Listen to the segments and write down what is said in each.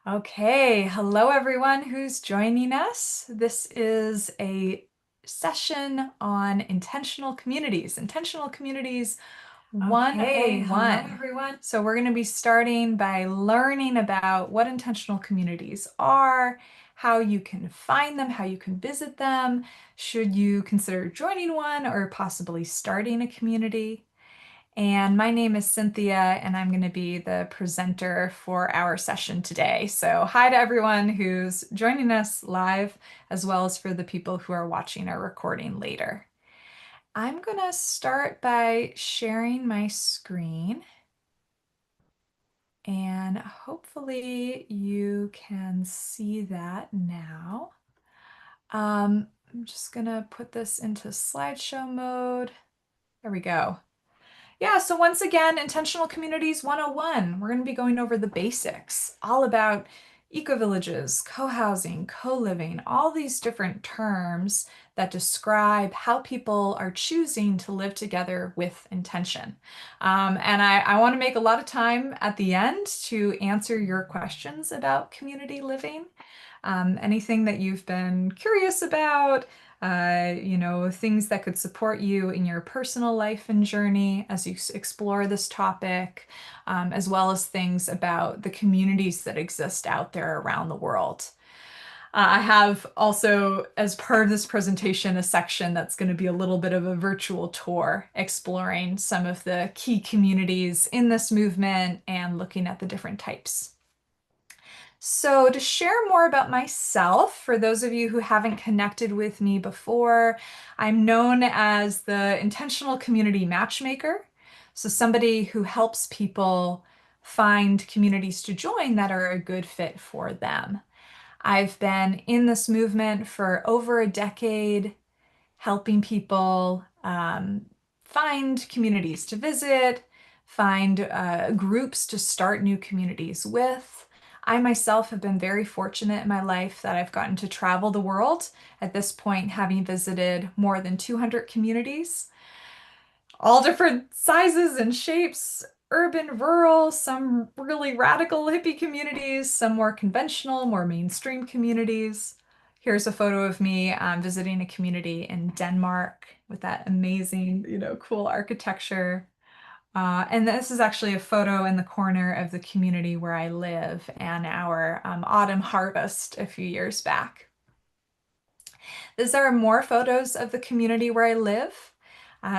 Okay, hello everyone who's joining us. This is a session on intentional communities. Intentional communities Okay, hello 101. everyone. So we're going to be starting by learning about what intentional communities are, how you can find them, how you can visit them, should you consider joining one or possibly starting a community. And my name is Cynthia, and I'm going to be the presenter for our session today. So, hi to everyone who's joining us live, as well as for the people who are watching our recording later. I'm going to start by sharing my screen, and hopefully, you can see that now. I'm just going to put this into slideshow mode. There we go. Yeah, so once again, Intentional Communities 101. We're going to be going over the basics, all about ecovillages, co-housing, co-living, all these different terms that describe how people are choosing to live together with intention. And I want to make a lot of time at the end to answer your questions about community living. Anything that you've been curious about, things that could support you in your personal life and journey as you explore this topic, as well as things about the communities that exist out there around the world. I have also, as part of this presentation, a section that's going to be a little bit of a virtual tour exploring some of the key communities in this movement and looking at the different types. So, to share more about myself, for those of you who haven't connected with me before, I'm known as the intentional community matchmaker. So, somebody who helps people find communities to join that are a good fit for them. I've been in this movement for over a decade, helping people find communities to visit, find groups to start new communities with. I myself have been very fortunate in my life that I've gotten to travel the world, at this point, having visited more than 200 communities, all different sizes and shapes, urban, rural, some really radical hippie communities, some more conventional, more mainstream communities. Here's a photo of me visiting a community in Denmark with that amazing, cool architecture. And this is actually a photo in the corner of the community where I live and our autumn harvest a few years back. These are more photos of the community where I live.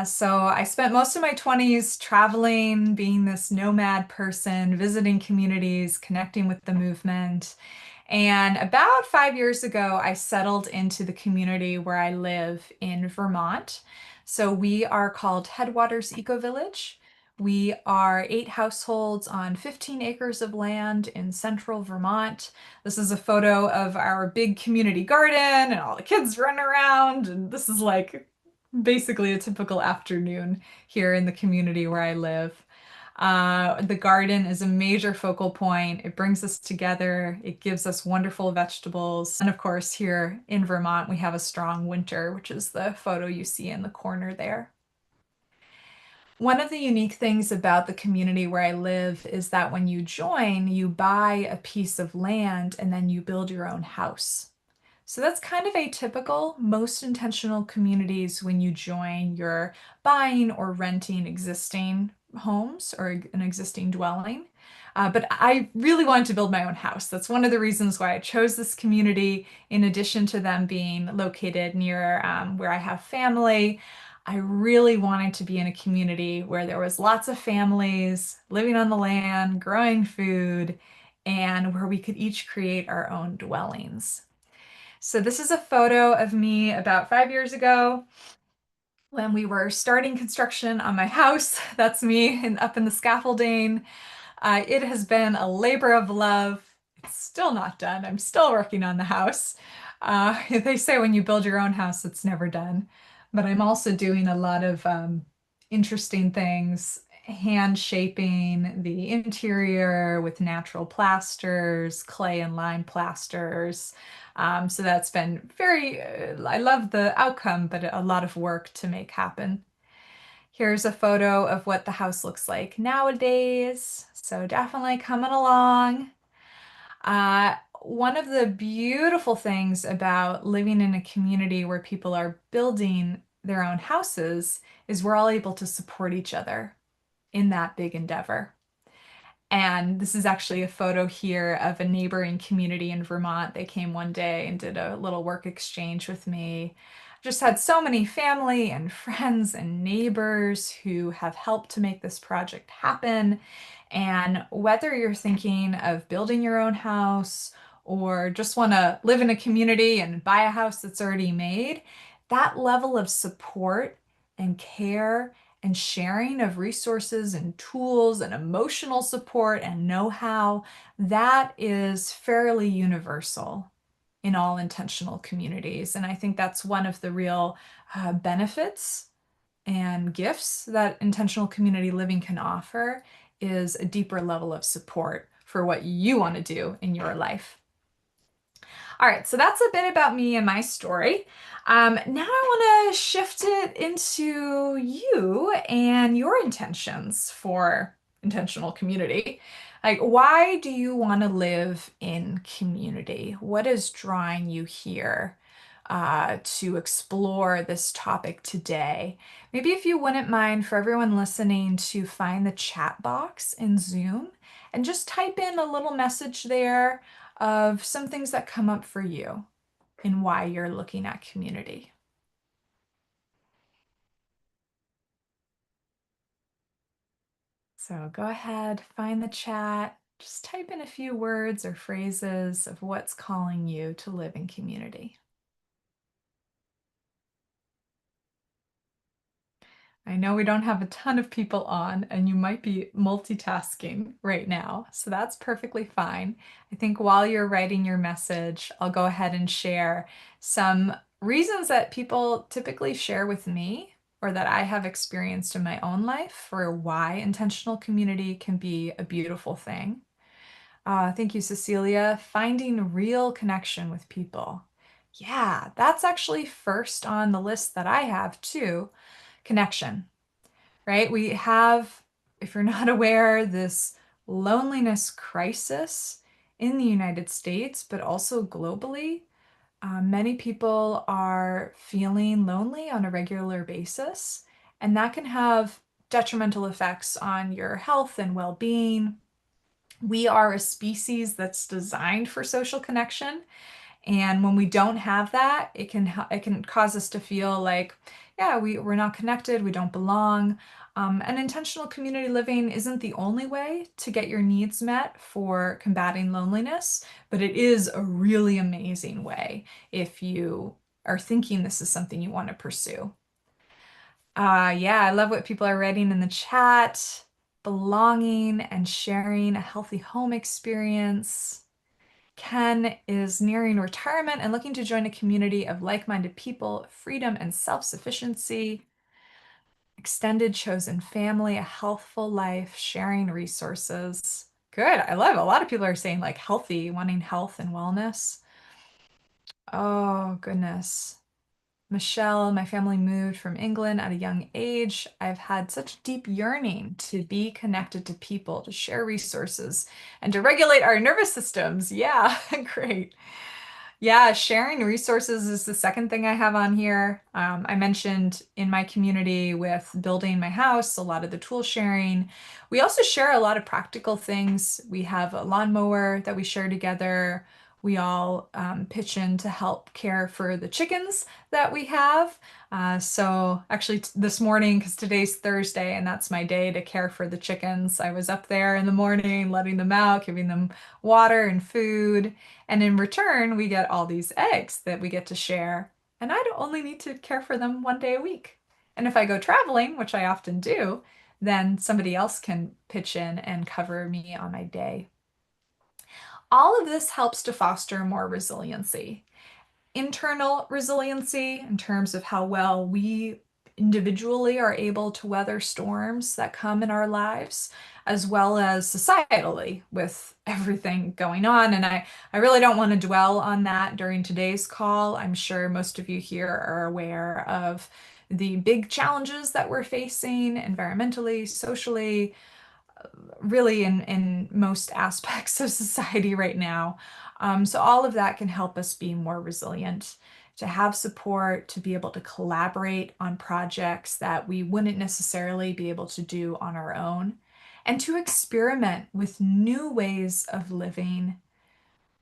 So I spent most of my 20s traveling, being this nomad person, visiting communities, connecting with the movement. And about 5 years ago, I settled into the community where I live in Vermont. So we are called Headwaters Eco Village. We are 8 households on 15 acres of land in central Vermont. This is a photo of our big community garden and all the kids running around. And this is like basically a typical afternoon here in the community where I live. The garden is a major focal point. It brings us together. It gives us wonderful vegetables. And of course, here in Vermont, we have a strong winter, which is the photo you see in the corner there. One of the unique things about the community where I live is that when you join, you buy a piece of land and then you build your own house. So that's kind of atypical. Most intentional communities, when you join, you're buying or renting existing homes or an existing dwelling. But I really wanted to build my own house. That's one of the reasons why I chose this community. In addition to them being located near where I have family, I really wanted to be in a community where there was lots of families living on the land, growing food, and where we could each create our own dwellings. So this is a photo of me about 5 years ago when we were starting construction on my house. That's me up in the scaffolding. It has been a labor of love. It's still not done. I'm still working on the house. They say when you build your own house, it's never done. But I'm also doing a lot of interesting things, hand shaping the interior with natural plasters, clay and lime plasters. So that's been I love the outcome, but a lot of work to make happen. Here's a photo of what the house looks like nowadays. So definitely coming along. One of the beautiful things about living in a community where people are building their own houses is we're all able to support each other in that big endeavor. And this is actually a photo here of a neighboring community in Vermont. They came one day and did a little work exchange with me. Just had so many family and friends and neighbors who have helped to make this project happen. And whether you're thinking of building your own house or just want to live in a community and buy a house that's already made, that level of support and care and sharing of resources and tools and emotional support and know-how, that is fairly universal in all intentional communities. And I think that's one of the real benefits and gifts that intentional community living can offer is a deeper level of support for what you want to do in your life. All right, so that's a bit about me and my story. Now I want to shift it into you and your intentions for intentional community. Like, why do you want to live in community? What is drawing you here to explore this topic today? Maybe if you wouldn't mind for everyone listening to find the chat box in Zoom and just type in a little message there of some things that come up for you and why you're looking at community. So go ahead, find the chat, just type in a few words or phrases of what's calling you to live in community. I know we don't have a ton of people on, and you might be multitasking right now, so that's perfectly fine. I think while you're writing your message, I'll go ahead and share some reasons that people typically share with me or that I have experienced in my own life for why intentional community can be a beautiful thing. Thank you, Cecilia. Finding real connection with people. Yeah, that's actually first on the list that I have too. Connection, right? We have, if you're not aware, this loneliness crisis in the United States, but also globally. Many people are feeling lonely on a regular basis, and that can have detrimental effects on your health and well-being. We are a species that's designed for social connection, and when we don't have that, it can cause us to feel like, yeah, we're not connected, we don't belong. And intentional community living isn't the only way to get your needs met for combating loneliness, but it is a really amazing way if you are thinking this is something you want to pursue. Yeah, I love what people are writing in the chat. Belonging and sharing a healthy home experience. Ken is nearing retirement and looking to join a community of like-minded people, freedom and self-sufficiency, extended chosen family, a healthful life, sharing resources. Good. I love it. A lot of people are saying like healthy, wanting health and wellness. Oh, goodness. Michelle, my family moved from England at a young age. I've had such deep yearning to be connected to people, to share resources, and to regulate our nervous systems. Yeah, great. Yeah, sharing resources is the second thing I have on here. I mentioned in my community with building my house, a lot of the tool sharing. We also share a lot of practical things. We have a lawnmower that we share together. We all pitch in to help care for the chickens that we have. So actually this morning, because today's Thursday and that's my day to care for the chickens, I was up there in the morning, letting them out, giving them water and food. And in return, we get all these eggs that we get to share. And I don't only need to care for them one day a week. And if I go traveling, which I often do, then somebody else can pitch in and cover me on my day. All of this helps to foster more resiliency. Internal resiliency in terms of how well we individually are able to weather storms that come in our lives, as well as societally with everything going on. And I really don't want to dwell on that during today's call. I'm sure most of you here are aware of the big challenges that we're facing environmentally, socially, really in most aspects of society right now. So all of that can help us be more resilient, to have support, to be able to collaborate on projects that we wouldn't necessarily be able to do on our own, and to experiment with new ways of living.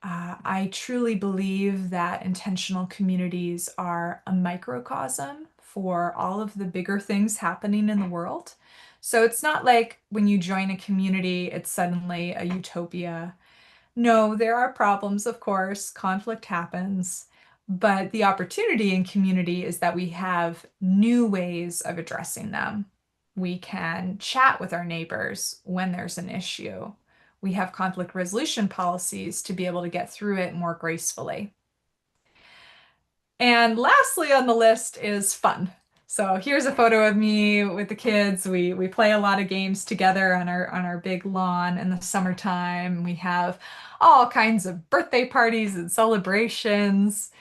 I truly believe that intentional communities are a microcosm for all of the bigger things happening in the world. So it's not like when you join a community, it's suddenly a utopia. No, there are problems, of course, conflict happens, but the opportunity in community is that we have new ways of addressing them. We can chat with our neighbors when there's an issue. We have conflict resolution policies to be able to get through it more gracefully. And lastly on the list is fun. So here's a photo of me with the kids. We play a lot of games together on our big lawn in the summertime. We have all kinds of birthday parties and celebrations.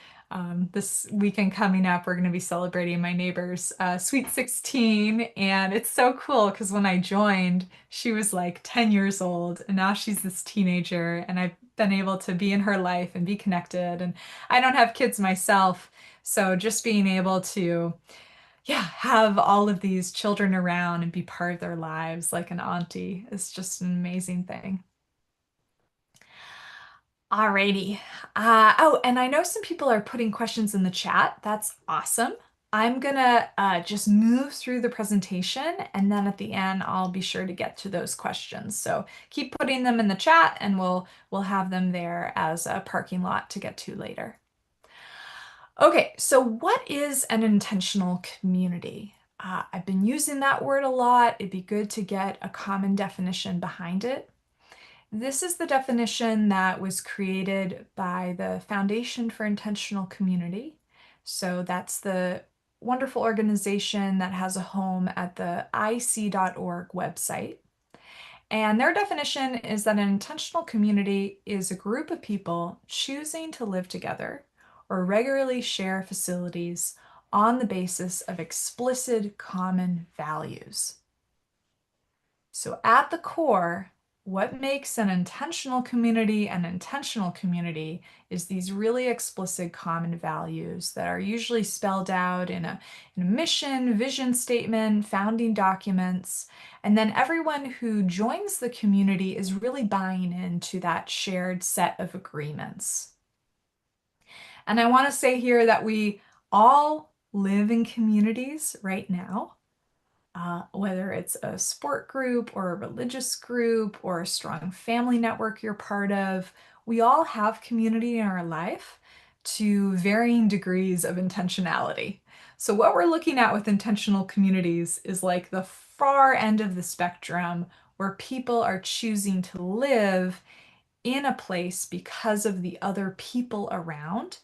This weekend coming up, we're going to be celebrating my neighbor's sweet 16, and it's so cool because when I joined, she was like 10 years old, and now she's this teenager, and I've been able to be in her life and be connected. And I don't have kids myself, so just being able to, yeah, have all of these children around and be part of their lives like an auntie is just an amazing thing. Alrighty. Oh, and I know some people are putting questions in the chat. That's awesome. I'm gonna just move through the presentation, and then at the end I'll be sure to get to those questions. So keep putting them in the chat, and we'll have them there as a parking lot to get to later. Okay, so what is an intentional community? I've been using that word a lot. It'd be good to get a common definition behind it. This is the definition that was created by the Foundation for Intentional Community. So that's the wonderful organization that has a home at the ic.org website. And their definition is that an intentional community is a group of people choosing to live together or regularly share facilities on the basis of explicit common values. So, at the core, what makes an intentional community an intentional community is these really explicit common values that are usually spelled out in a mission, vision statement, founding documents. And then everyone who joins the community is really buying into that shared set of agreements. And I want to say here that we all live in communities right now. Whether it's a sport group or a religious group or a strong family network you're part of, we all have community in our life to varying degrees of intentionality. So, what we're looking at with intentional communities is like the far end of the spectrum where people are choosing to live in a place because of the other people around.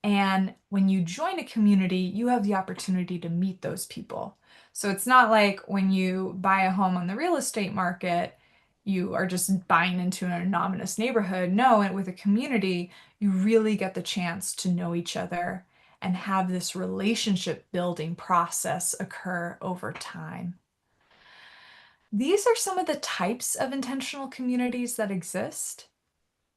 And when you join a community, you have the opportunity to meet those people. So it's not like when you buy a home on the real estate market, you are just buying into an anonymous neighborhood. No, and with a community, you really get the chance to know each other and have this relationship building process occur over time. These are some of the types of intentional communities that exist.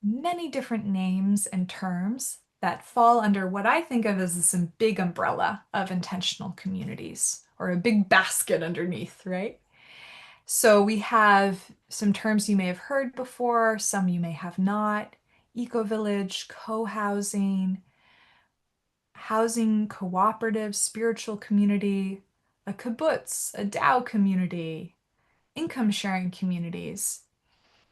Many different names and terms that fall under what I think of as some big umbrella of intentional communities, or a big basket underneath, right? So we have some terms you may have heard before, some you may have not: eco-village, co-housing, housing cooperative, spiritual community, a kibbutz, a Tao community, income sharing communities.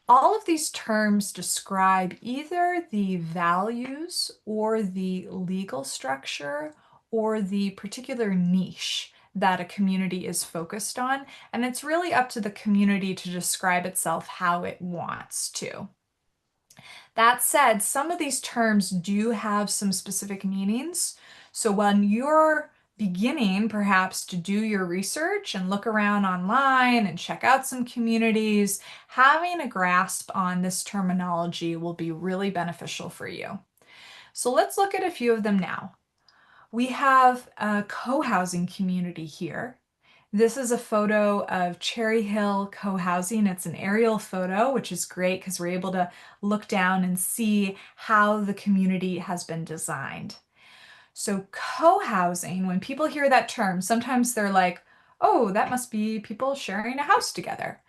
All of these terms describe either the values or the legal structure or the particular niche that a community is focused on. And it's really up to the community to describe itself how it wants to. That said, some of these terms do have some specific meanings. So when you're beginning perhaps to do your research and look around online and check out some communities, having a grasp on this terminology will be really beneficial for you. So let's look at a few of them now. We have a co-housing community here. This is a photo of Cherry Hill cohousing. It's an aerial photo, which is great because we're able to look down and see how the community has been designed. So, co-housing, when people hear that term, sometimes they're like, oh, that must be people sharing a house together.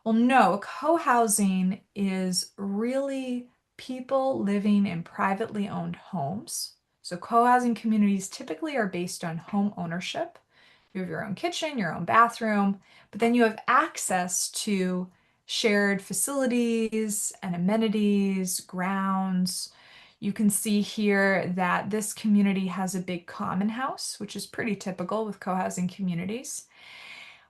Well, no, co-housing is really people living in privately owned homes. So, co-housing communities typically are based on home ownership. You have your own kitchen, your own bathroom, but then you have access to shared facilities and amenities, grounds. You can see here that this community has a big common house, which is pretty typical with co-housing communities,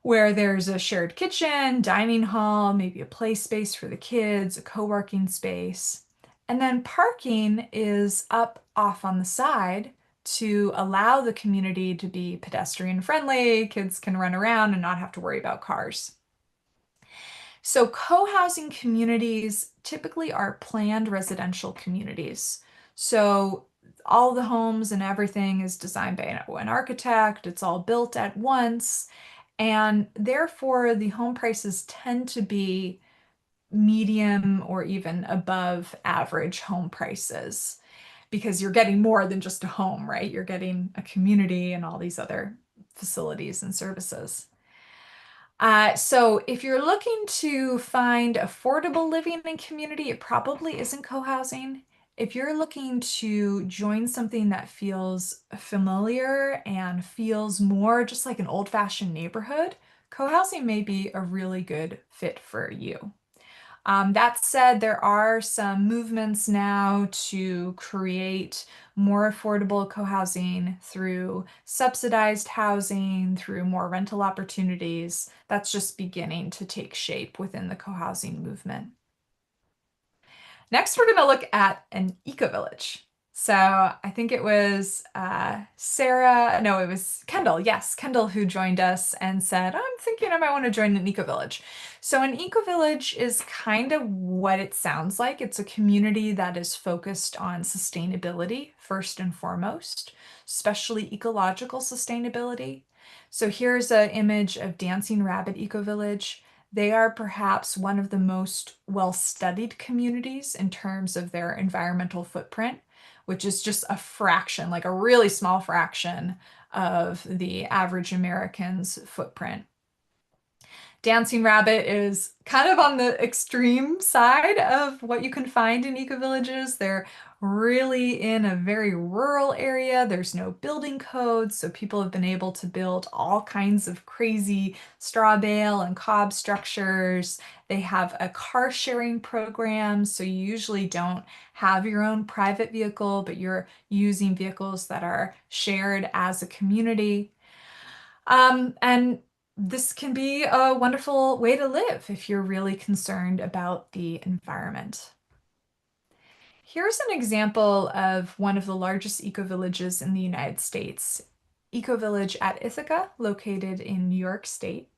where there's a shared kitchen, dining hall, maybe a play space for the kids, a co-working space. And then parking is up off on the side to allow the community to be pedestrian friendly. Kids can run around and not have to worry about cars. So, co-housing communities typically are planned residential communities. So, all the homes and everything is designed by an architect, it's all built at once, and therefore the home prices tend to be medium or even above average home prices because you're getting more than just a home, right? You're getting a community and all these other facilities and services. So if you're looking to find affordable living in community, it probably isn't co-housing. If you're looking to join something that feels familiar and feels more just like an old-fashioned neighborhood, co-housing may be a really good fit for you. That said, there are some movements now to create more affordable co-housing through subsidized housing, through more rental opportunities. That's just beginning to take shape within the co-housing movement. Next, we're going to look at an eco-village. So I think it was Sarah, no, it was Kendall. Yes, Kendall who joined us and said, I'm thinking I might want to join an eco-village. So an eco-village is kind of what it sounds like. It's a community that is focused on sustainability first and foremost, especially ecological sustainability. So here's an image of Dancing Rabbit Eco-Village. They are perhaps one of the most well-studied communities in terms of their environmental footprint, which is just a fraction, like a really small fraction of the average American's footprint. Dancing Rabbit is kind of on the extreme side of what you can find in eco-villages. They're really in a very rural area. There's no building codes, so people have been able to build all kinds of crazy straw bale and cob structures. They have a car sharing program, so you usually don't have your own private vehicle, but you're using vehicles that are shared as a community. And this can be a wonderful way to live if you're really concerned about the environment. Here's an example of one of the largest eco-villages in the United States, Eco-Village at Ithaca, located in New York State.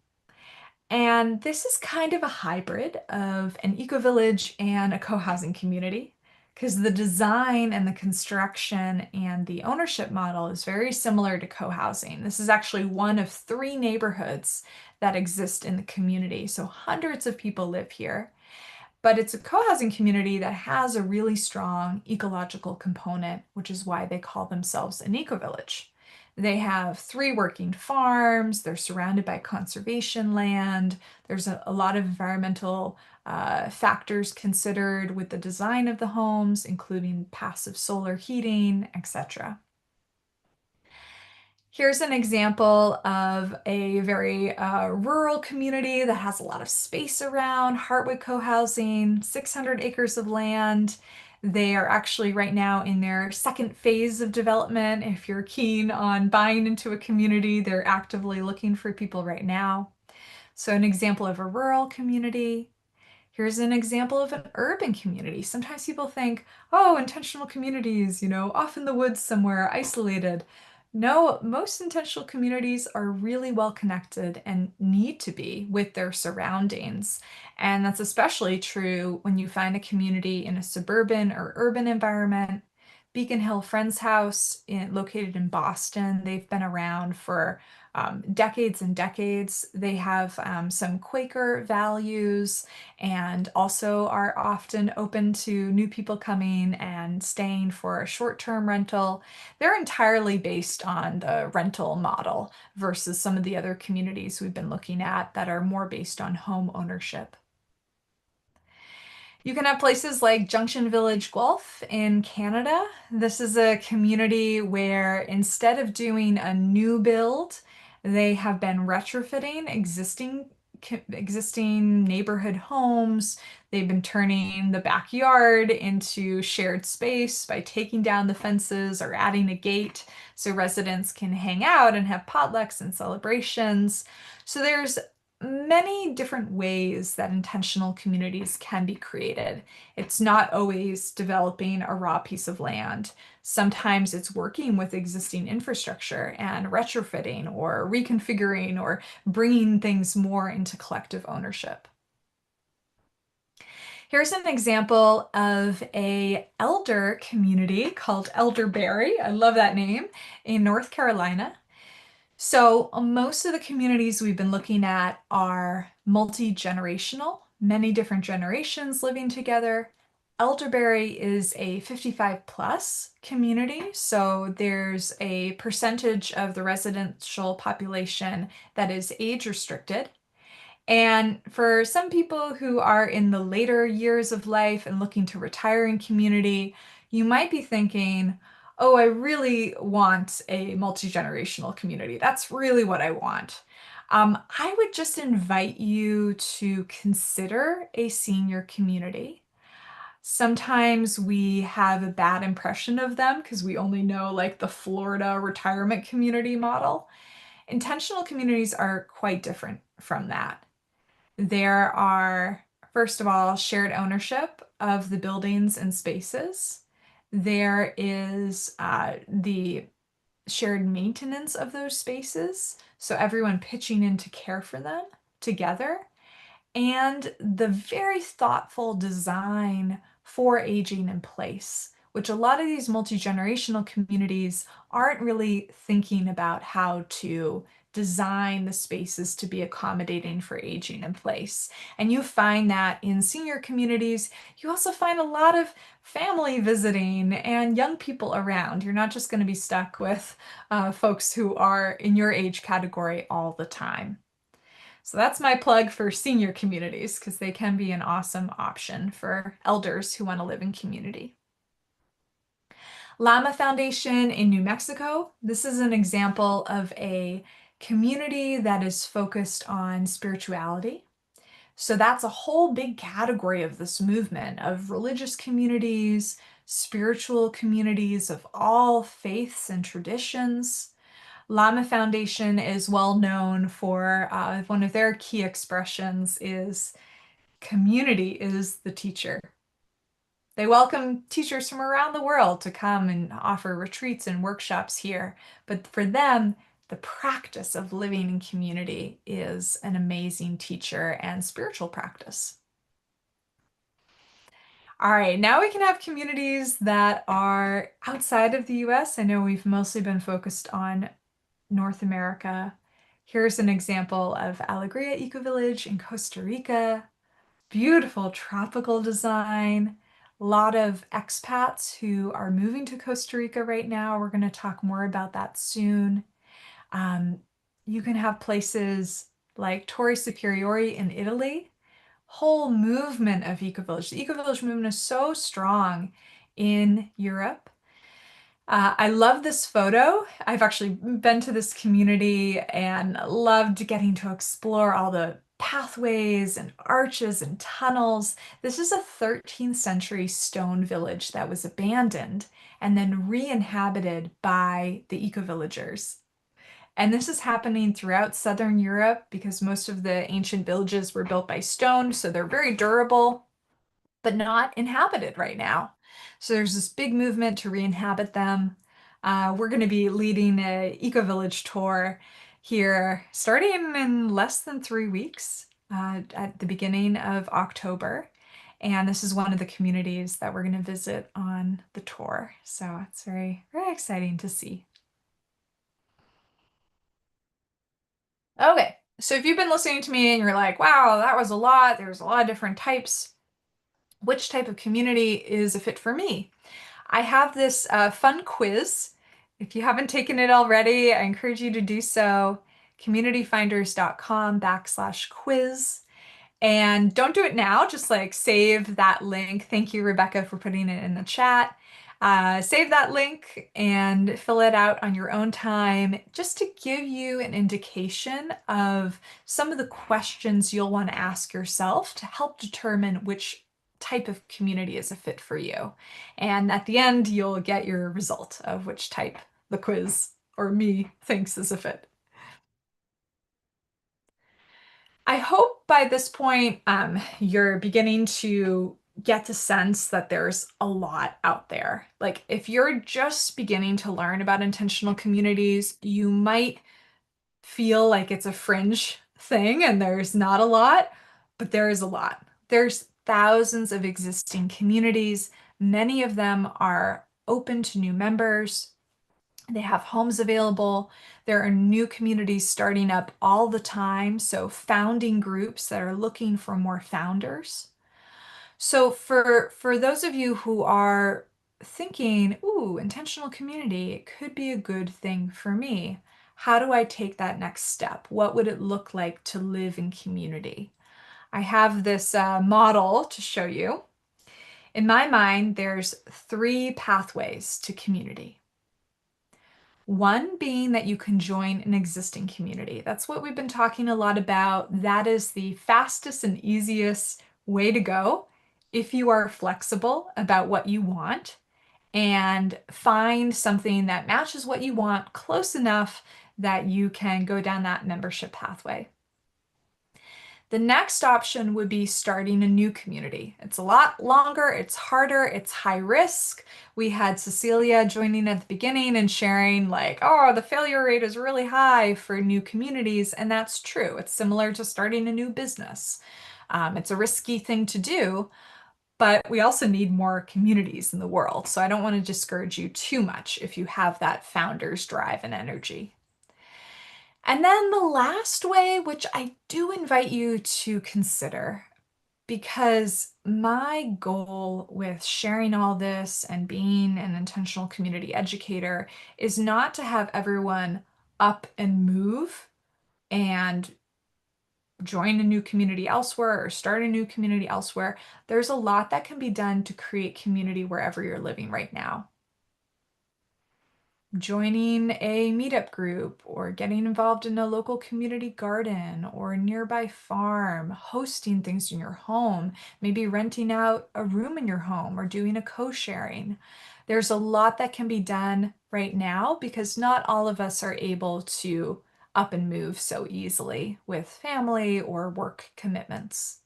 And this is kind of a hybrid of an eco-village and a co-housing community because the design and the construction and the ownership model is very similar to co-housing. This is actually one of three neighborhoods that exist in the community. So hundreds of people live here. But it's a co-housing community that has a really strong ecological component, which is why they call themselves an eco-village. They have three working farms, they're surrounded by conservation land, there's a lot of environmental factors considered with the design of the homes, including passive solar heating, etc. Here's an example of a very rural community that has a lot of space around, Heartwood Co-housing, 600 acres of land. They are actually right now in their second phase of development. If you're keen on buying into a community, they're actively looking for people right now. So an example of a rural community. Here's an example of an urban community. Sometimes people think, oh, intentional communities, off in the woods somewhere, isolated. No, most intentional communities are really well connected and need to be with their surroundings. And that's especially true when you find a community in a suburban or urban environment Beacon Hill Friends House located in Boston. They've been around for decades and decades. They have some Quaker values and also are often open to new people coming and staying for a short-term rental. They're entirely based on the rental model versus some of the other communities we've been looking at that are more based on home ownership. You can have places like Junction Village Guelph in Canada. This is a community where instead of doing a new build, they have been retrofitting existing neighborhood homes. They've been turning the backyard into shared space by taking down the fences or adding a gate so residents can hang out and have potlucks and celebrations. So there's many different ways that intentional communities can be created. It's not always developing a raw piece of land. Sometimes it's working with existing infrastructure and retrofitting or reconfiguring or bringing things more into collective ownership. Here's an example of a elder community called Elderberry. I love that name, in North Carolina. So most of the communities we've been looking at are multi-generational, many different generations living together. Elderberry is a 55 plus community, so there's a percentage of the residential population that is age restricted. And for some people who are in the later years of life and looking to retire in community, you might be thinking, oh, I really want a multi-generational community. That's really what I want. I would just invite you to consider a senior community. Sometimes we have a bad impression of them because we only know like the Florida retirement community model. Intentional communities are quite different from that. There are, first of all, shared ownership of the buildings and spaces. There is the shared maintenance of those spaces, so everyone pitching in to care for them together, and the very thoughtful design for aging in place, which a lot of these multi-generational communities aren't really thinking about how to design the spaces to be accommodating for aging in place. And you find that in senior communities, you also find a lot of family visiting and young people around. You're not just going to be stuck with folks who are in your age category all the time. So that's my plug for senior communities because they can be an awesome option for elders who want to live in community. Lama Foundation in New Mexico. This is an example of a community that is focused on spirituality. So that's a whole big category of this movement of religious communities, spiritual communities of all faiths and traditions. Lama Foundation is well known for one of their key expressions is community is the teacher. They welcome teachers from around the world to come and offer retreats and workshops here. But for them, the practice of living in community is an amazing teacher and spiritual practice. All right, now we can have communities that are outside of the US. I know we've mostly been focused on North America. Here's an example of Alegria Ecovillage in Costa Rica. Beautiful tropical design. A lot of expats who are moving to Costa Rica right now. We're going to talk more about that soon. Um, you can have places like Torre Superiore in Italy. Whole movement of ecovillage. The ecovillage movement is so strong in Europe. I love this photo. I've actually been to this community and loved getting to explore all the pathways and arches and tunnels. This is a 13th century stone village that was abandoned and then re-inhabited by the eco-villagers. And this is happening throughout Southern Europe because most of the ancient villages were built by stone, so they're very durable but not inhabited right now. So there's this big movement to re-inhabit them. We're going to be leading a eco-village tour here starting in less than 3 weeks at the beginning of October. And this is one of the communities that we're going to visit on the tour. So it's very, very exciting to see. Okay, so if you've been listening to me and you're like, wow, that was a lot, there's a lot of different types, which type of community is a fit for me? I have this fun quiz. If you haven't taken it already, I encourage you to do so. communityfinders.com/quiz. And don't do it now, just like save that link. Thank you, Rebecca, for putting it in the chat. Save that link and fill it out on your own time just to give you an indication of some of the questions you'll want to ask yourself to help determine which type of community is a fit for you. And at the end, you'll get your result of which type the quiz or me thinks is a fit. I hope by this point, you're beginning to get the sense that there's a lot out there. Like, if you're just beginning to learn about intentional communities, you might feel like it's a fringe thing and there's not a lot, but there is a lot. There's thousands of existing communities. Many of them are open to new members. They have homes available. There are new communities starting up all the time. So, founding groups that are looking for more founders. So, for those of you who are thinking, ooh, intentional community, it could be a good thing for me. How do I take that next step? What would it look like to live in community? I have this model to show you. In my mind, there's three pathways to community. One being that you can join an existing community. That's what we've been talking a lot about. That is the fastest and easiest way to go if you are flexible about what you want and find something that matches what you want close enough that you can go down that membership pathway. The next option would be starting a new community. It's a lot longer, it's harder, it's high risk. We had Cecilia joining at the beginning and sharing, like, oh, the failure rate is really high for new communities. And that's true. It's similar to starting a new business. It's a risky thing to do, but we also need more communities in the world. So I don't want to discourage you too much if you have that founder's drive and energy. And then the last way, which I do invite you to consider, because my goal with sharing all this and being an intentional community educator is not to have everyone up and move and join a new community elsewhere or start a new community elsewhere. There's a lot that can be done to create community wherever you're living right now. Joining a meetup group or getting involved in a local community garden or a nearby farm, hosting things in your home, maybe renting out a room in your home or doing a co-sharing. There's a lot that can be done right now because not all of us are able to up and move so easily with family or work commitments.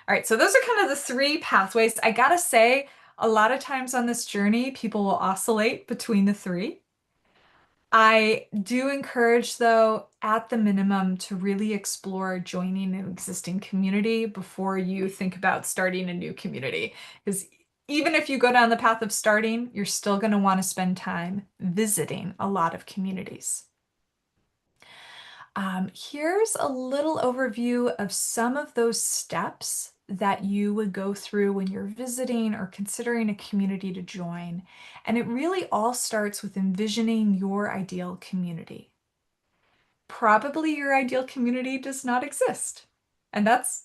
All right, so those are kind of the three pathways. I gotta say, a lot of times on this journey, people will oscillate between the three. I do encourage, though, at the minimum, to really explore joining an existing community before you think about starting a new community. Because even if you go down the path of starting, you're still going to want to spend time visiting a lot of communities. Here's a little overview of some of those steps that you would go through when you're visiting or considering a community to join. And it really all starts with envisioning your ideal community. Probably your ideal community does not exist. And that's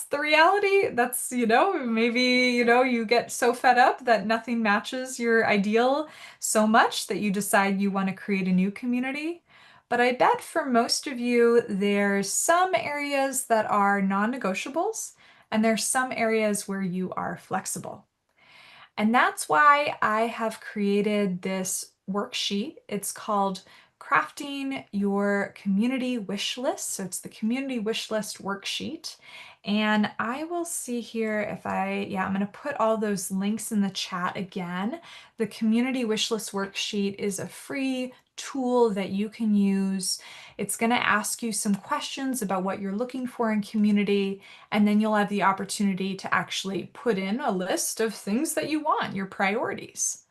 the reality. That's, maybe, you get so fed up that nothing matches your ideal so much that you decide you want to create a new community. But I bet for most of you, there's some areas that are non-negotiables, and there's some areas where you are flexible. And that's why I have created this worksheet. It's called Crafting Your Community Wish List. So it's the Community Wish List worksheet. And I will see here if yeah, I'm going to put all those links in the chat again. The community wish list worksheet is a free tool that you can use. It's going to ask you some questions about what you're looking for in community, and then you'll have the opportunity to actually put in a list of things that you want, your priorities.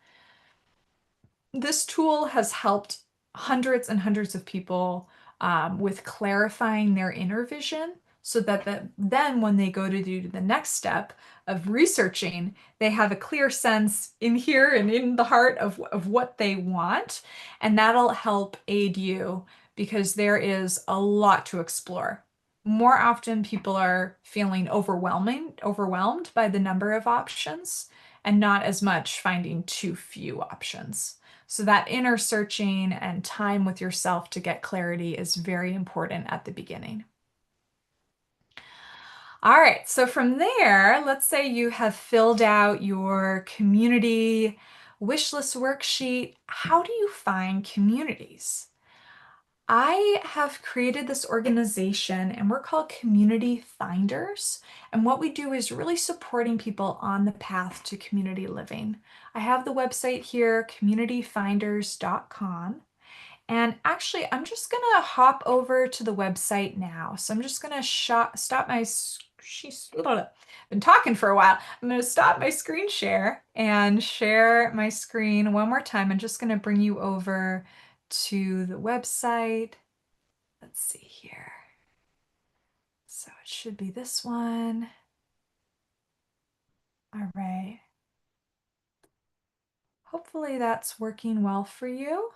This tool has helped hundreds and hundreds of people with clarifying their inner vision so that then when they go to do the next step of researching, they have a clear sense in here and in the heart of what they want. And that'll help aid you because there is a lot to explore. More often, people are feeling overwhelmed by the number of options and not as much finding too few options. So that inner searching and time with yourself to get clarity is very important at the beginning. All right, so from there, let's say you have filled out your community wish list worksheet. How do you find communities? I have created this organization and we're called Community Finders. And what we do is really supporting people on the path to community living. I have the website here, communityfinders.com. And actually, I'm just gonna hop over to the website now. So I'm just gonna stop my, she's been talking for a while. I'm gonna stop my screen share and share my screen one more time. I'm just gonna bring you over to the website. Let's see here. So it should be this one. All right. Hopefully that's working well for you.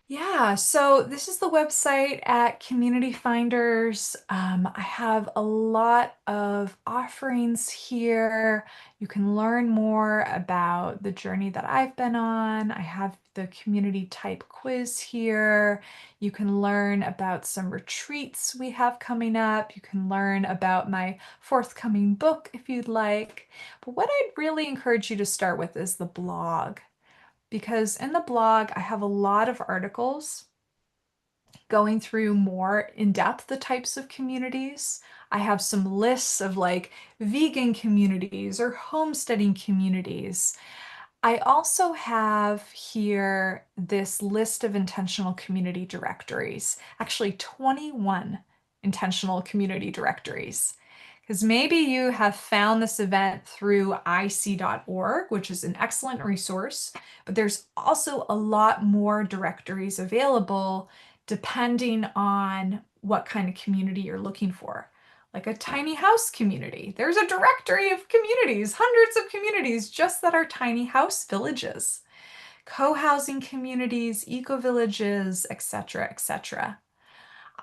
Yeah, so this is the website at Community Finders. I have a lot of offerings here. You can learn more about the journey that I've been on. I have the community type quiz here. You can learn about some retreats we have coming up. You can learn about my forthcoming book if you'd like. But what I'd really encourage you to start with is the blog because in the blog, I have a lot of articles going through more in depth the types of communities. I have some lists of like vegan communities or homesteading communities. I also have here this list of intentional community directories, actually 21 intentional community directories. Because maybe you have found this event through ic.org, which is an excellent resource, but there's also a lot more directories available depending on what kind of community you're looking for. Like a tiny house community. There's a directory of communities, hundreds of communities just that are tiny house villages, co-housing communities, ecovillages, etc., etc.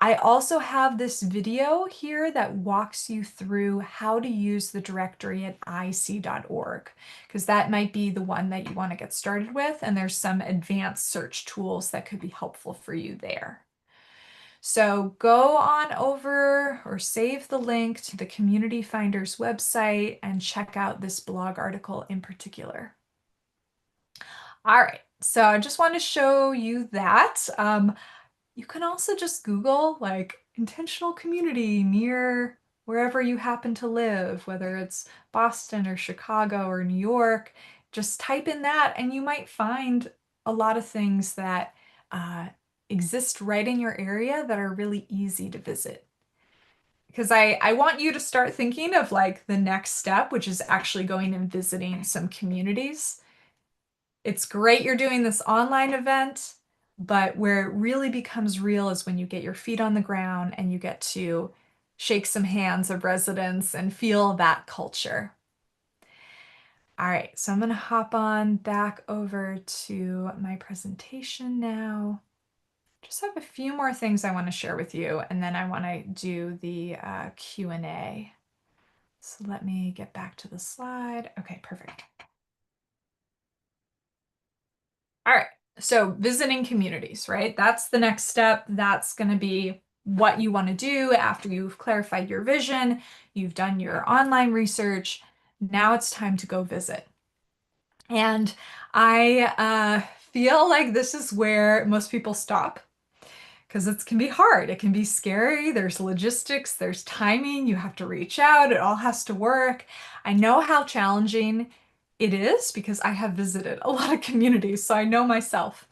I also have this video here that walks you through how to use the directory at ic.org, because that might be the one that you want to get started with, and there's some advanced search tools that could be helpful for you there. So go on over or save the link to the Community Finders website and check out this blog article in particular. All right, so I just want to show you that. You can also just Google like intentional community near wherever you happen to live, whether it's Boston or Chicago or New York. Just type in that and you might find a lot of things that uh, exist right in your area that are really easy to visit. Because I want you to start thinking of like the next step, which is actually going and visiting some communities. It's great you're doing this online event, but where it really becomes real is when you get your feet on the ground and you get to shake some hands of residents and feel that culture. All right, so I'm going to hop on back over to my presentation now. Just have a few more things I want to share with you, and then I want to do the Q&A. So let me get back to the slide. Okay, perfect. All right, so visiting communities, right? That's the next step. That's going to be what you want to do after you've clarified your vision, you've done your online research. Now it's time to go visit. And I feel like this is where most people stop because it can be hard. It can be scary. There's logistics, there's timing. You have to reach out. It all has to work. I know how challenging it is because I have visited a lot of communities, so I know myself.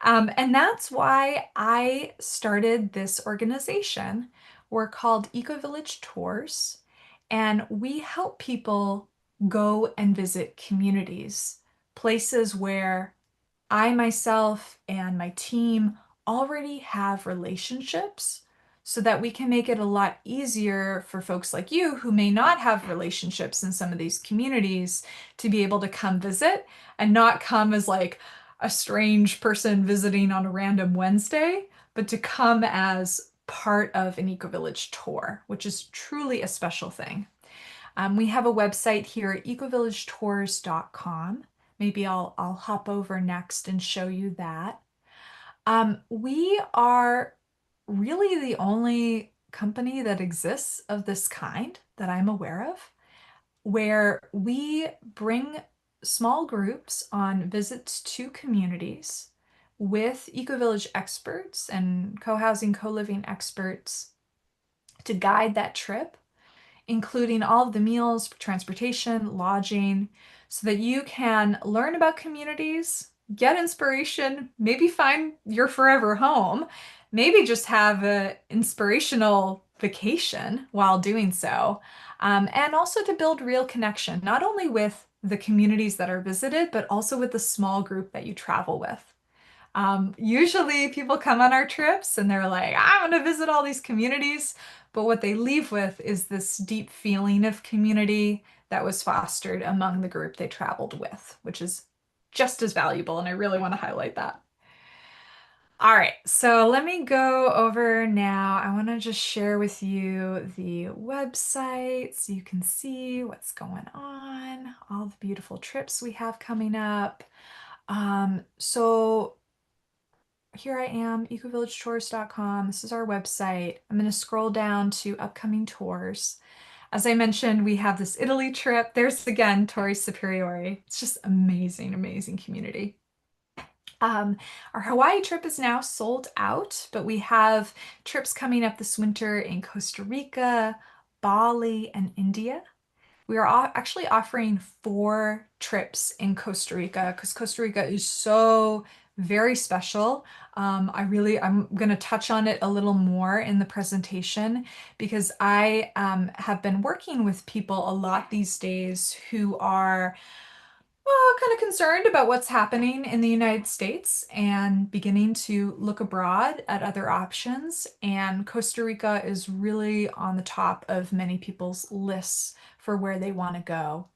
And that's why I started this organization. We're called Ecovillage Tours, and we help people go and visit communities, places where I myself and my team already have relationships so that we can make it a lot easier for folks like you who may not have relationships in some of these communities to be able to come visit and not come as like a strange person visiting on a random Wednesday, but to come as part of an eco-village tour, which is truly a special thing. We have a website here at ecovillagetours.com. Maybe I'll hop over next and show you that. We are really the only company that exists of this kind that I'm aware of, where we bring small groups on visits to communities with eco-village experts and co-housing, co-living experts to guide that trip, including all of the meals, transportation, lodging, so that you can learn about communities, get inspiration, maybe find your forever home, maybe just have an inspirational vacation while doing so, and also to build real connection, not only with the communities that are visited, but also with the small group that you travel with. Usually people come on our trips and they're like, I want to visit all these communities. But what they leave with is this deep feeling of community that was fostered among the group they traveled with, which is just as valuable. And I really want to highlight that. All right, so let me go over now. I want to just share with you the website so you can see what's going on, all the beautiful trips we have coming up. So here I am, ecovillagetours.com. This is our website. I'm going to scroll down to upcoming tours. As I mentioned, we have this Italy trip. There's again Torre Superiore. It's just amazing, amazing community. Um, our Hawaii trip is now sold out, but we have trips coming up this winter in Costa Rica, Bali, and India. We are actually offering 4 trips in Costa Rica because Costa Rica is so very special. I'm going to touch on it a little more in the presentation because I have been working with people a lot these days who are kind of concerned about what's happening in the United States and beginning to look abroad at other options. And Costa Rica is really on the top of many people's lists for where they want to go.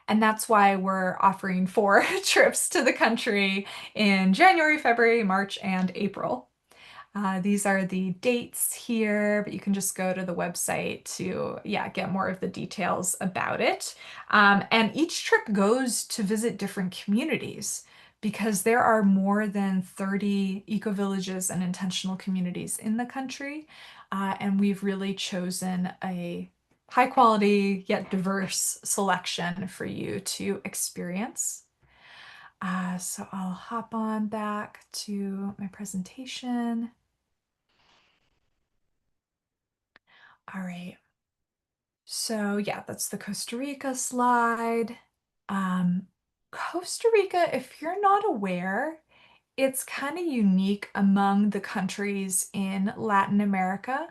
And that's why we're offering 4 trips to the country in January, February, March, and April. These are the dates here, but you can just go to the website to, yeah, get more of the details about it. And each trip goes to visit different communities because there are more than 30 eco-villages and intentional communities in the country. And we've really chosen a high quality yet diverse selection for you to experience. So I'll hop on back to my presentation. All right. So yeah, that's the Costa Rica slide. Um, Costa Rica, if you're not aware, it's kind of unique among the countries in Latin America.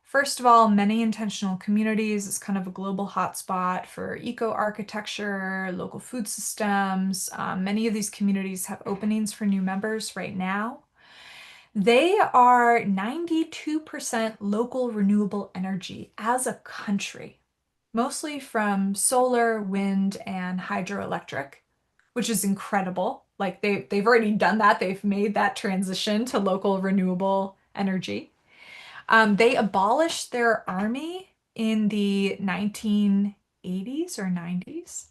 First of all, many intentional communities is kind of a global hotspot for eco-architecture, local food systems. Many of these communities have openings for new members right now. They are 92% local renewable energy as a country, mostly from solar, wind, and hydroelectric, which is incredible. Like they've already done that. They've made that transition to local renewable energy. They abolished their army in the 1980s or 90s.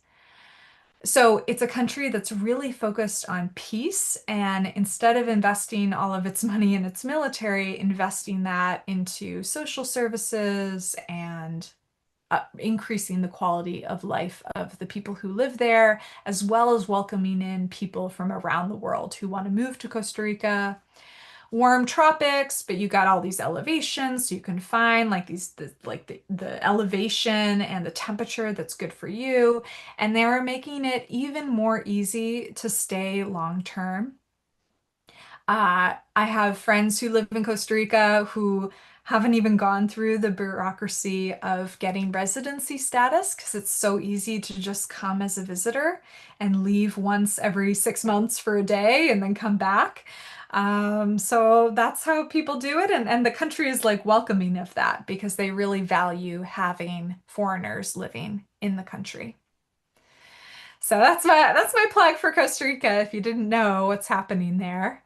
So it's a country that's really focused on peace, and instead of investing all of its money in its military, investing that into social services and increasing the quality of life of the people who live there, as well as welcoming in people from around the world who want to move to Costa Rica. warm tropics, but you got all these elevations, so you can find like the elevation and the temperature that's good for you. And they're making it even more easy to stay long term. I have friends who live in Costa Rica who haven't even gone through the bureaucracy of getting residency status because it's so easy to just come as a visitor and leave once every 6 months for a day and then come back. So that's how people do it. And the country is like welcoming of that because they really value having foreigners living in the country. So that's my plug for Costa Rica if you didn't know what's happening there.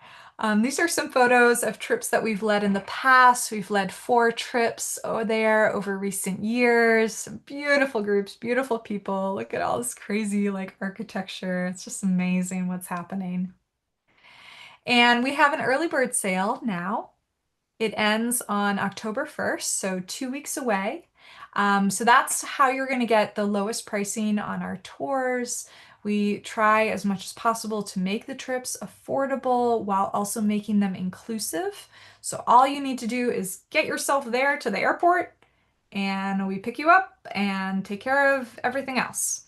These are some photos of trips that we've led in the past. We've led 4 trips over there over recent years. Some beautiful groups, beautiful people. Look at all this crazy like architecture. It's just amazing what's happening. And we have an early bird sale now. It ends on October 1st, so 2 weeks away. So that's how you're going to get the lowest pricing on our tours. We try as much as possible to make the trips affordable while also making them inclusive. So all you need to do is get yourself there to the airport, and we pick you up and take care of everything else.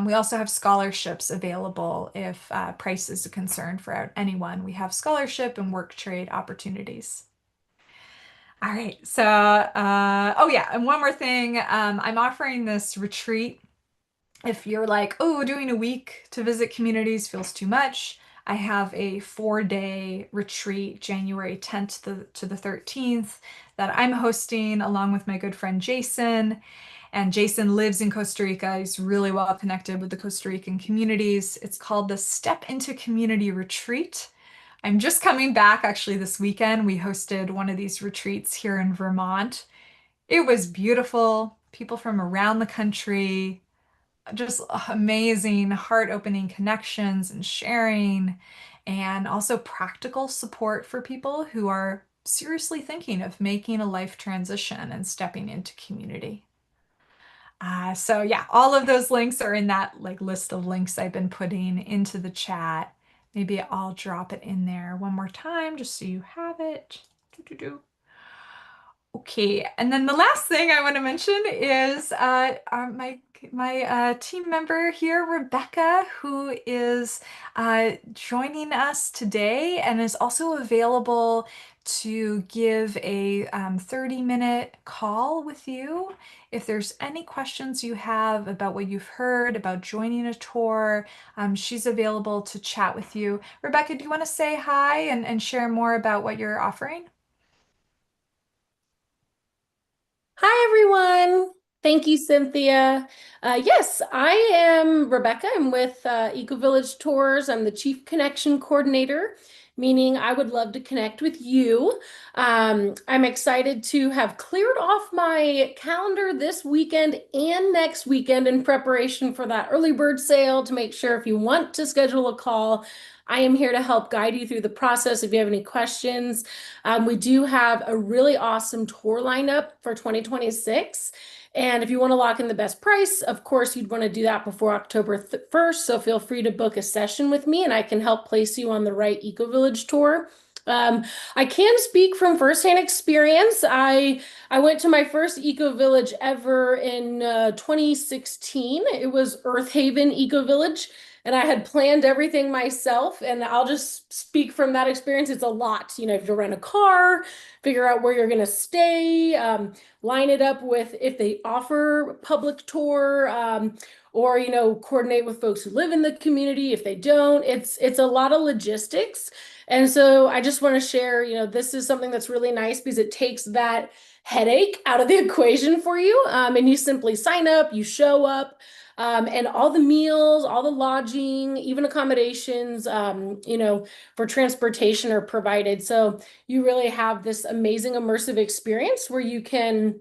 We also have scholarships available if price is a concern for anyone. We have scholarship and work trade opportunities. All right. So, oh yeah, and one more thing. I'm offering this retreat. If you're like, oh, doing a week to visit communities feels too much, I have a 4-day retreat, January 10th to the 13th, that I'm hosting along with my good friend Jason. And Jason lives in Costa Rica. He's really well connected with the Costa Rican communities. It's called the Step into Community Retreat. I'm just coming back actually this weekend. We hosted one of these retreats here in Vermont. It was beautiful. People from around the country, just amazing, heart-opening connections and sharing, and also practical support for people who are seriously thinking of making a life transition and stepping into community. So yeah, all of those links are in that like list of links I've been putting into the chat. Maybe I'll drop it in there one more time just so you have it. Doo-doo-doo. Okay, and then the last thing I want to mention is my team member here, Rebecca, who is joining us today and is also available to give a 30-minute call with you. If there's any questions you have about what you've heard about joining a tour, she's available to chat with you. Rebecca, do you want to say hi and share more about what you're offering? Hi, everyone. Thank you, Cynthia. Yes, I am Rebecca. I'm with Ecovillage Tours. I'm the Chief Connection Coordinator, meaning I would love to connect with you. I'm excited to have cleared off my calendar this weekend and next weekend in preparation for that early bird sale to make sure if you want to schedule a call, I am here to help guide you through the process if you have any questions. We do have a really awesome tour lineup for 2026. And if you want to lock in the best price, of course, you'd want to do that before October 1st. So feel free to book a session with me and I can help place you on the right Eco Village tour. I can speak from firsthand experience. I went to my first Eco Village ever in 2016. It was Earth Haven Eco Village and I had planned everything myself. And I'll just speak from that experience. It's a lot. You know, if you rent a car, figure out where you're going to stay, line it up with if they offer public tour, or coordinate with folks who live in the community. If they don't, it's a lot of logistics. And so I just want to share, this is something that's really nice because it takes that headache out of the equation for you. And you simply sign up, you show up. And all the meals, all the lodging, even accommodations, for transportation are provided. So you really have this amazing immersive experience where you can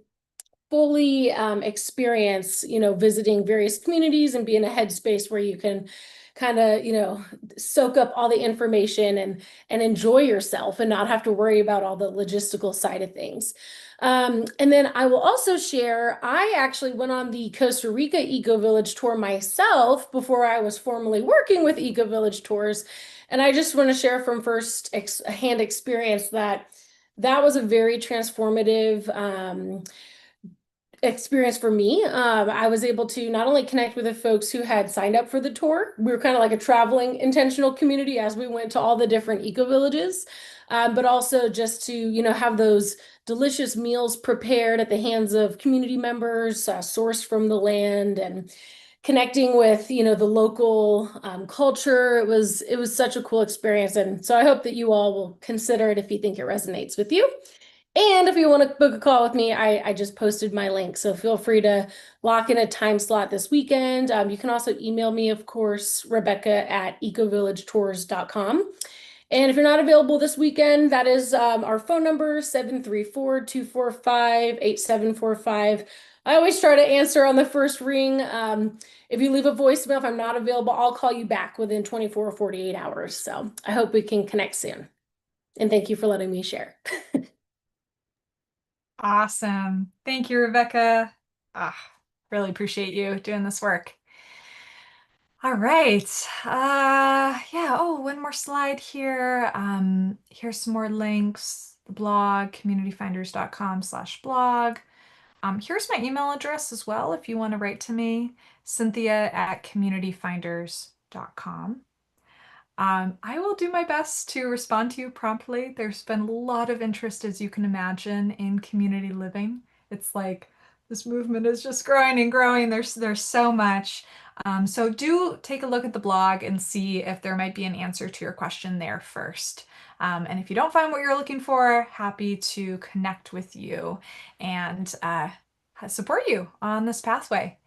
fully experience, visiting various communities and be in a headspace where you can kind of, soak up all the information and enjoy yourself and not have to worry about all the logistical side of things. And then I will also share, I actually went on the Costa Rica Eco Village tour myself before I was formally working with Eco Village Tours. And I just want to share from first ex hand experience that that was a very transformative experience for me. I was able to not only connect with the folks who had signed up for the tour, we were kind of like a traveling intentional community as we went to all the different eco villages, but also just to, have those delicious meals prepared at the hands of community members, sourced from the land and connecting with, the local culture. It was such a cool experience. And so I hope that you all will consider it if you think it resonates with you. And if you want to book a call with me, I just posted my link. So feel free to lock in a time slot this weekend. You can also email me, of course, Rebecca@ecovillagetours.com. And if you're not available this weekend, that is our phone number, 734-245-8745. I always try to answer on the first ring. If you leave a voicemail, if I'm not available, I'll call you back within 24 or 48 hours. So I hope we can connect soon. And thank you for letting me share. Awesome. Thank you, Rebecca. Ah, really appreciate you doing this work. All right. Yeah. Oh, one more slide here. Here's some more links. The blog, communityfinders.com/blog. Here's my email address as well if you want to write to me, Cynthia@communityfinders.com. I will do my best to respond to you promptly. There's been a lot of interest, as you can imagine, in community living. It's like this movement is just growing and growing. There's so much. So do take a look at the blog and see if there might be an answer to your question there first. And if you don't find what you're looking for, happy to connect with you and support you on this pathway.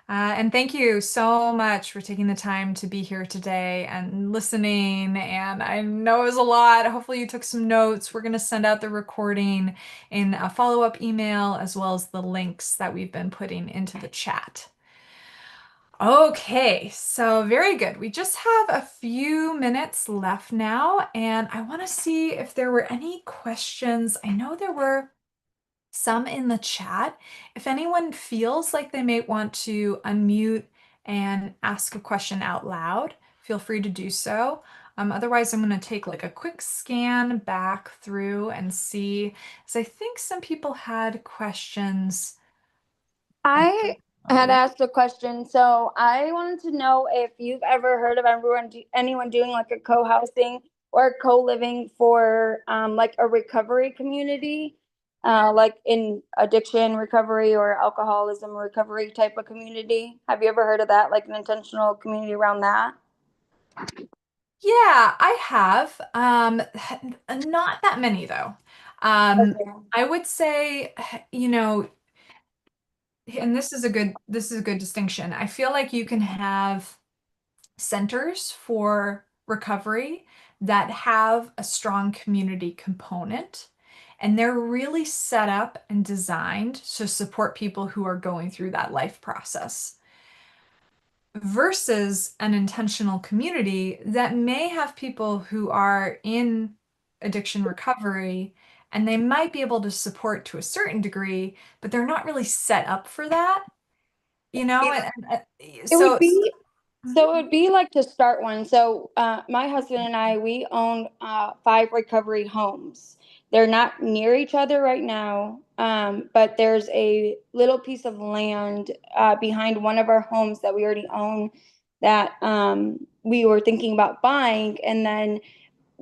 And thank you so much for taking the time to be here today and listening. And I know it was a lot. Hopefully, you took some notes. We're going to send out the recording in a follow-up email as well as the links that we've been putting into the chat. Okay, so very good. We just have a few minutes left now, and I want to see if there were any questions. I know there were some in the chat. If anyone feels like they may want to unmute and ask a question out loud, feel free to do so. Otherwise, I'm going to take like a quick scan back through and see, as I think some people had questions. I had asked a question, so I wanted to know if you've ever heard of anyone doing like a co-housing or co-living for like a recovery community, like in addiction recovery or alcoholism recovery type of community. Have you ever heard of that, like an intentional community around that? Yeah, I have. Not that many though. Um, Okay. I would say, you know, and this is a good distinction. I feel like you can have centers for recovery that have a strong community component, and they're really set up and designed to support people who are going through that life process versus an intentional community that may have people who are in addiction recovery and they might be able to support to a certain degree, but they're not really set up for that, you know? It would So, be mhm. So it would be like to start one. So my husband and I, we own 5 recovery homes. They're not near each other right now, but there's a little piece of land behind one of our homes that we already own that we were thinking about buying, and then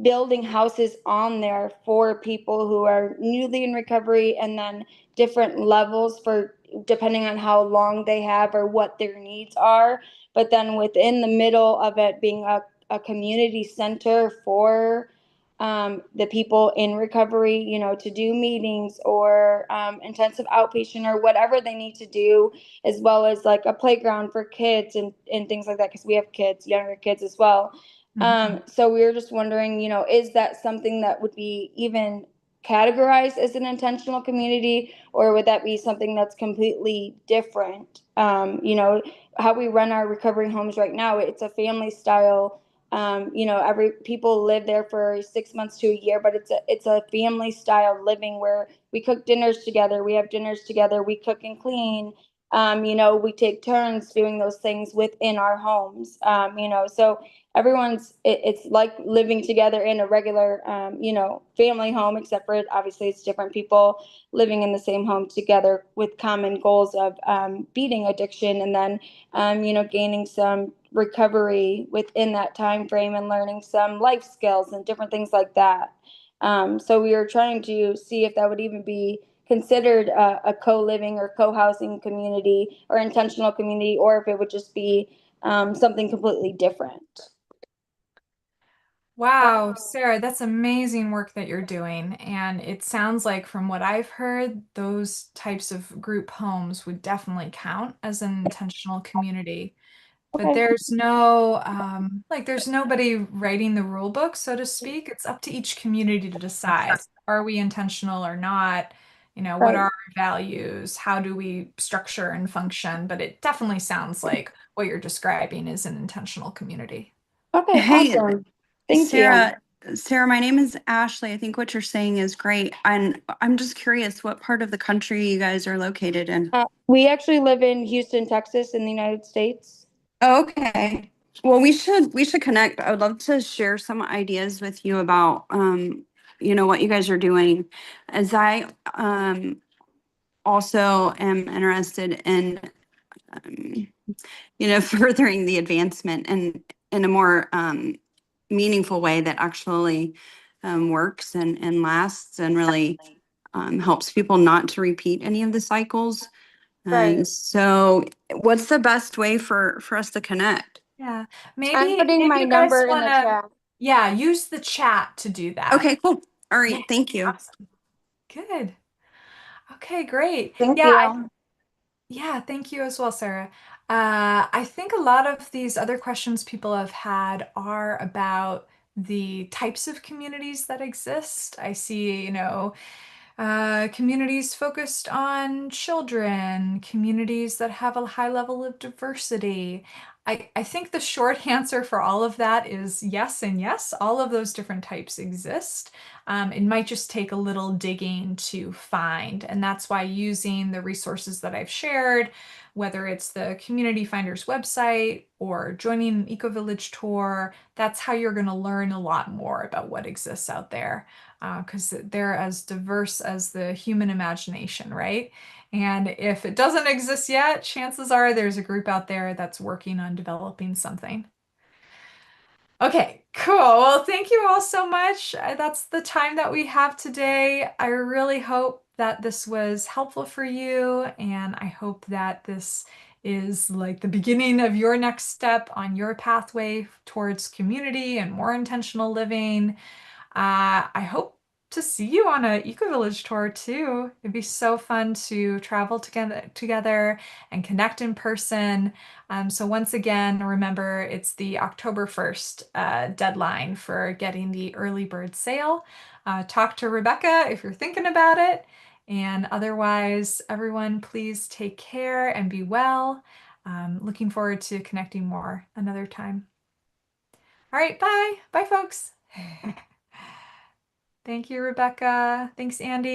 building houses on there for people who are newly in recovery, and then different levels for depending on how long they have or what their needs are. But then within the middle of it being a community center for the people in recovery, to do meetings or intensive outpatient or whatever they need to do, as well as like a playground for kids and things like that, because we have kids, younger kids as well. Mhm. So we were just wondering, is that something that would be even categorized as an intentional community, or would that be something that's completely different? How we run our recovery homes right now, it's a family style. Every people live there for 6 months to a year, but it's a family style living where we cook dinners together, we have dinners together, we cook and clean. We take turns doing those things within our homes. So it's like living together in a regular family home, except for obviously it's different people living in the same home together with common goals of beating addiction, and then gaining some recovery within that time frame and learning some life skills and different things like that. So we are trying to see if that would even be considered a co-living or co-housing community or intentional community, or if it would just be something completely different. Wow, Sarah, that's amazing work that you're doing. And it sounds like, from what I've heard, those types of group homes would definitely count as an intentional community. But Okay. there's nobody writing the rule book, so to speak. It's up to each community to decide, are we intentional or not? What are Right. our values? How do we structure and function? But it definitely sounds like what you're describing is an intentional community. Okay, Hey, awesome. Thank you. Sarah. Sarah, my name is Ashley. I think what you're saying is great. And I'm just curious what part of the country you guys are located in. We actually live in Houston, Texas, in the United States. Oh, okay. Well, we should connect. I would love to share some ideas with you about what you guys are doing. As I also am interested in um, furthering the advancement and in a more meaningful way that actually works and lasts and really helps people not to repeat any of the cycles. Right. And so, what's the best way for us to connect? Yeah. I'm Maybe putting my you guys number in want the to, chat. yeah, use the chat to do that. Okay, cool. All Yeah. right, thank you. Awesome. Good. Okay, great. Thank Yeah, you. yeah, thank you as well, Sarah. I think a lot of these other questions people have had are about the types of communities that exist. I see, communities focused on children, communities that have a high level of diversity. I think the short answer for all of that is yes and yes. All of those different types exist. It might just take a little digging to find, and that's why using the resources that I've shared, whether it's the Community Finders website or joining an eco-village tour, that's how you're going to learn a lot more about what exists out there, because they're as diverse as the human imagination, right? And if it doesn't exist yet, chances are there's a group out there that's working on developing something. Okay, cool. Well, thank you all so much. That's the time that we have today. I really hope that this was helpful for you, and I hope that this is like the beginning of your next step on your pathway towards community and more intentional living. I hope to see you on a eco-village tour too. It'd be so fun to travel together and connect in person. So once again, remember it's the October 1st deadline for getting the early bird sale. Talk to Rebecca if you're thinking about it. And otherwise, everyone, please take care and be well. Looking forward to connecting more another time. All right, bye. Bye, folks. Thank you, Rebecca. Thanks, Andy.